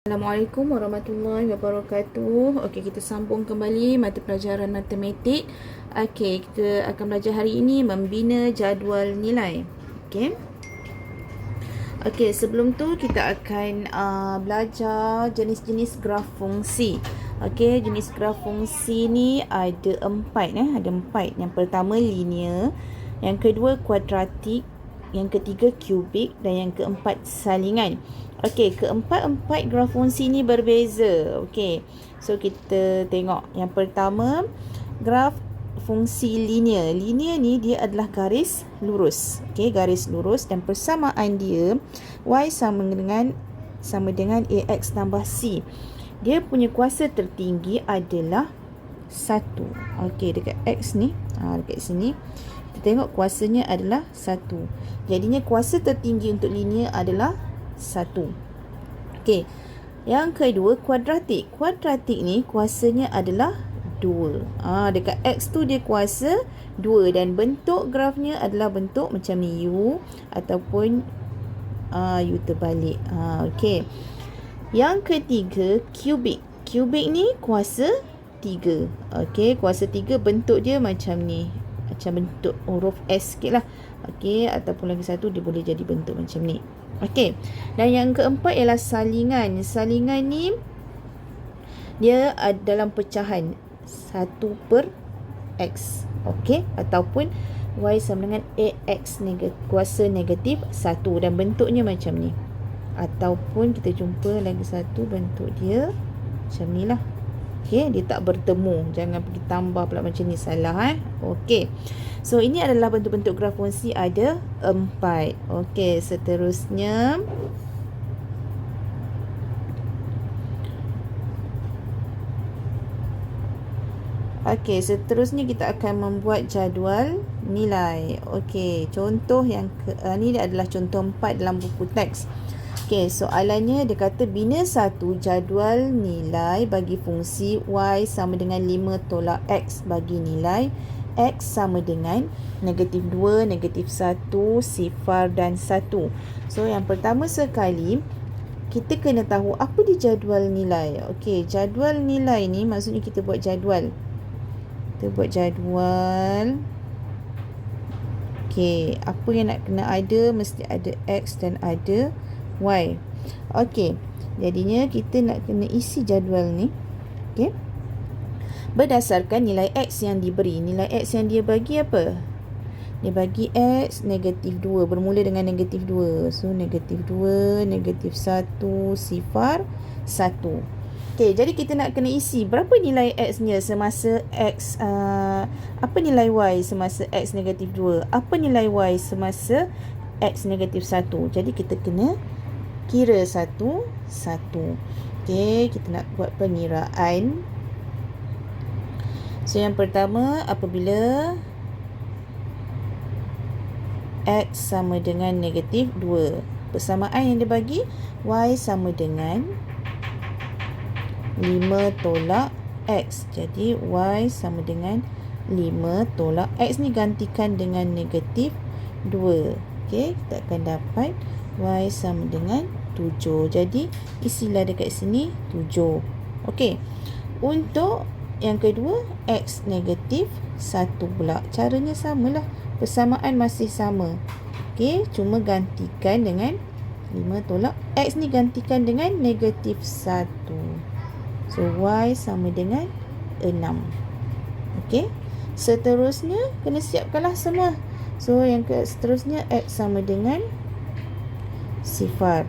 Assalamualaikum warahmatullahi wabarakatuh. Okey, kita sambung kembali mata pelajaran matematik. Okey, kita akan belajar hari ini membina jadual nilai. Okey. Okey, sebelum tu kita akan belajar jenis-jenis graf fungsi. Okey, jenis graf fungsi ni ada empat. Ada empat. Yang pertama linear, yang kedua kuadratik, yang ketiga kubik dan yang keempat salingan. Okey, keempat-empat graf fungsi ni berbeza. Okey, so kita tengok. Yang pertama, graf fungsi linear. Linear ni dia adalah garis lurus. Okey, garis lurus dan persamaan dia y sama dengan ax tambah c. Dia punya kuasa tertinggi adalah 1. Okey, dekat x ni, dekat sini kita tengok kuasanya adalah 1. Jadinya kuasa tertinggi untuk linear adalah 1. Okey. Yang kedua kuadratik. Kuadratik ni kuasanya adalah 2. Dekat x tu dia kuasa 2 dan bentuk grafnya adalah bentuk macam ni, U ataupun U terbalik. Okey. Yang ketiga kubik. Kubik ni kuasa 3. Okey, kuasa 3 bentuk dia macam ni. Macam bentuk huruf S sikit lah. Okey, ataupun lagi satu dia boleh jadi bentuk macam ni. Okey. Dan yang keempat ialah salingan. Salingan ni dia dalam pecahan 1/x. Okey, ataupun y sama dengan ax kuasa negatif 1 dan bentuknya macam ni. Ataupun kita jumpa lagi satu bentuk dia macam ni lah. Okey, dia tak bertemu. Jangan pergi tambah pula macam ni, salah. Okey. So ini adalah bentuk-bentuk graf fungsi, ada 4. Okey, seterusnya kita akan membuat jadual nilai. Okey, contoh yang ni adalah contoh 4 dalam buku teks. Okey, soalannya dia kata bina satu jadual nilai bagi fungsi y sama dengan 5 tolak x bagi nilai x sama dengan -2, -1, sifar dan 1. So yang pertama sekali kita kena tahu apa dia jadual nilai. Okey, jadual nilai ni maksudnya kita buat jadual. Kita buat jadual. Okey, apa yang nak kena ada, mesti ada x dan ada y. Okey, jadinya kita nak kena isi jadual ni. Okey, berdasarkan nilai x yang diberi. Nilai x yang dia bagi apa? Dia bagi x -2, bermula dengan -2. So -2, -1, sifar 1. Okey, jadi kita nak kena isi berapa nilai x nya semasa x, apa nilai y semasa x -2, apa nilai y semasa x -1. Jadi kita kena kira satu-satu. Okey, kita nak buat pengiraan. So yang pertama, apabila x sama dengan -2, persamaan yang dia bagi y sama dengan 5 tolak x. Jadi y sama dengan 5 tolak x ni gantikan dengan -2. Okey, kita akan dapat y sama dengan 7. Jadi isilah dekat sini 7. Okey. Untuk yang kedua, x -1 pula. Caranya samalah. Persamaan masih sama. Okey, cuma gantikan dengan 5 tolak x ni gantikan dengan -1. So y sama dengan 6. Okey. Seterusnya kena siapkanlah semua. So yang seterusnya x sama dengan sifar.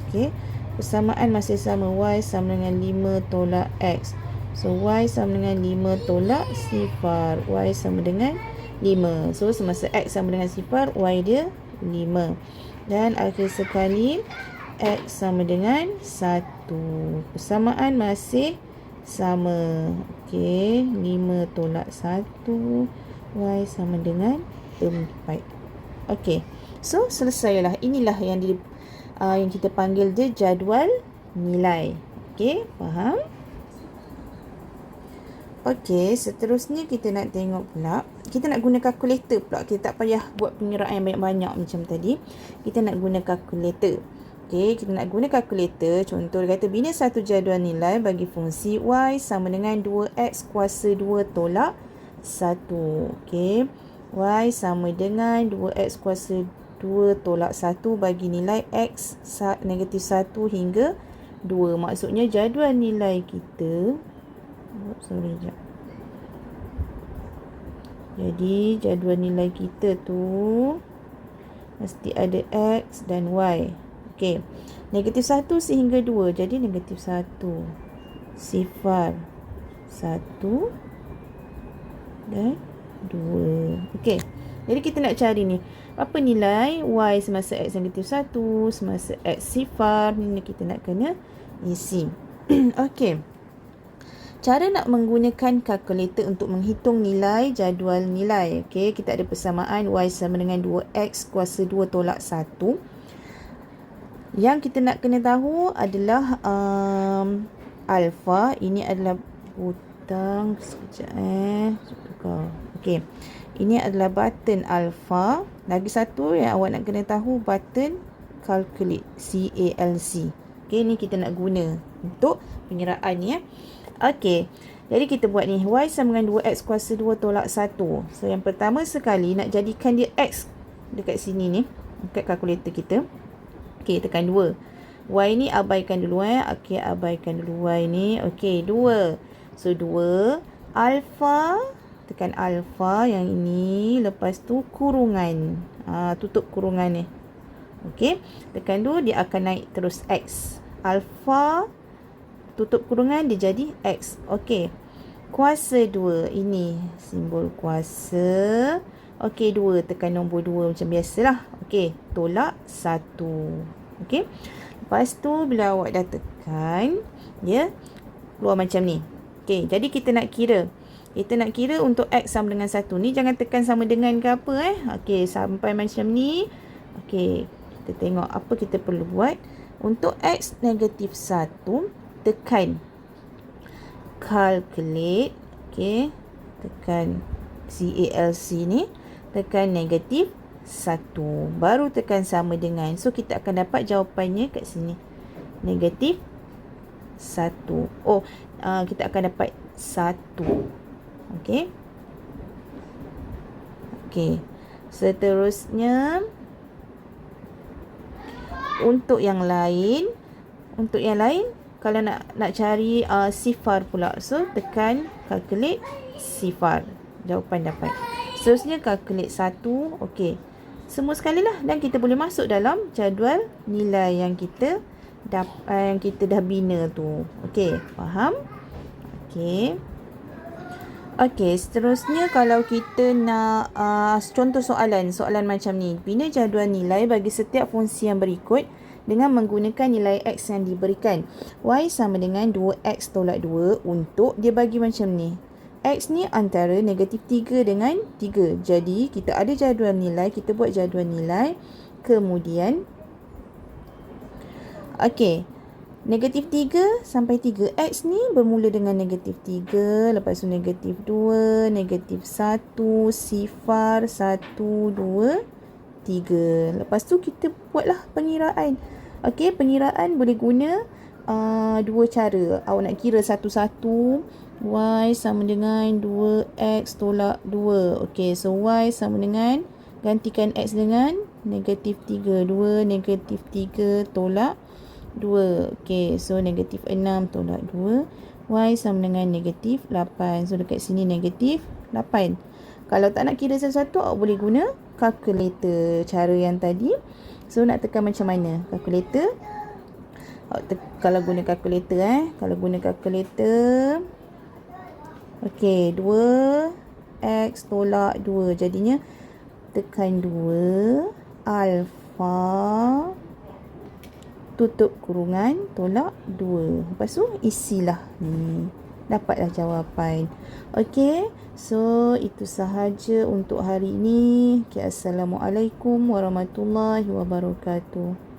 Okey. Persamaan masih sama, y sama dengan 5 tolak x. So y sama dengan 5 tolak sifar. Y sama dengan 5. So semasa x sama dengan sifar, y dia 5. Dan akhir sekali x sama dengan 1. Persamaan masih sama. Okey, 5 tolak 1, y sama dengan 4. Okey. So selesailah. Inilah yang kita panggil dia jadual nilai. Okey, faham? Okey, seterusnya kita nak tengok pula. Kita nak guna kalkulator pula. Kita tak payah buat pengiraan yang banyak-banyak macam tadi. Kita nak guna kalkulator. Okey, kita nak guna kalkulator. Contoh dia kata bina satu jadual nilai bagi fungsi y sama dengan 2x kuasa 2 tolak 1. Okey. Y sama dengan 2x kuasa 2 tolak 1 bagi nilai x negatif 1 hingga 2. Maksudnya jadual nilai kita Jadi jadual nilai kita tu mesti ada x dan y. Okey. Negatif 1 sehingga 2. Jadi negatif 1. Sifar 1 dan 2. Okey. Jadi kita nak cari ni. Apa nilai y semasa x negatif 1, semasa x sifar. Ni kita nak kena isi. Okey. Cara nak menggunakan kalkulator untuk menghitung nilai jadual nilai. Okey, kita ada persamaan y sama dengan 2x kuasa 2 tolak 1. Yang kita nak kena tahu adalah alfa. Ini adalah butang. Sekejap Okey. Ini adalah button alfa. Lagi satu yang awak nak kena tahu button calculate. CALC. Okey, ni kita nak guna untuk pengiraan ni Okey, jadi kita buat ni. Y sama dengan 2x kuasa 2 tolak 1. So, yang pertama sekali nak jadikan dia x dekat sini ni. Dekat kalkulator kita. Okey, tekan 2. Y ni abaikan dulu Okey, abaikan dulu Y ni. Okey, 2. So, 2. Alfa. Tekan alfa yang ini. Lepas tu kurungan. Tutup kurungan ni. Okey, tekan 2. Dia akan naik terus x. Alfa. Tutup kurungan dia jadi x. Okey. Kuasa 2. Ini simbol kuasa. Okey, 2. Tekan nombor 2 macam biasalah. Okey. Tolak 1. Okey. Lepas tu bila awak dah tekan, dia keluar macam ni. Okey. Jadi kita nak kira. Kita nak kira untuk x sama dengan 1. Ni jangan tekan sama dengan ke apa Okey. Sampai macam ni. Okey. Kita tengok apa kita perlu buat. Untuk x negatif 1. Tekan calculate. Okey, tekan CALC ni, tekan negatif 1, baru tekan sama dengan. So kita akan dapat jawapannya kat sini, negatif 1. Kita akan dapat 1. Okey. Okey, seterusnya untuk yang lain kalau nak cari sifar pula. So, tekan calculate sifar. Jawapan dapat. Seterusnya, calculate 1. Okey. Semua sekali lah. Dan kita boleh masuk dalam jadual nilai yang kita dah bina tu. Okey. Faham? Okey. Okey. Seterusnya, kalau kita nak contoh soalan macam ni. Bina jadual nilai bagi setiap fungsi yang berikut dengan menggunakan nilai x yang diberikan. Y sama dengan 2x tolak 2 untuk dia bagi macam ni. X ni antara negatif 3 dengan 3. Jadi, kita ada jadual nilai. Kita buat jadual nilai. Kemudian, okey. Negatif 3 sampai 3. X ni bermula dengan negatif 3. Lepas tu negatif 2. Negatif 1. Sifar 1, 2, 3. Lepas tu kita buatlah pengiraan. Okey, pengiraan boleh guna dua cara. Awak nak kira satu-satu. Y sama dengan 2x tolak 2. Okey, so y sama dengan, gantikan x dengan negatif 3. 2 negatif 3 tolak 2. Okey, so negatif 6 tolak 2. Y sama dengan negatif 8. So dekat sini negatif 8. Kalau tak nak kira satu-satu, awak boleh guna kalkulator cara yang tadi. So nak tekan macam mana kalkulator? Kalau guna kalkulator kalau guna kalkulator, okey, 2x tolak 2. Jadinya tekan 2 alfa tutup kurungan tolak 2. Lepas tu isilah ni. Dapatlah jawapan. Okey, so itu sahaja untuk hari ini. Okay, Assalamualaikum warahmatullahi wabarakatuh.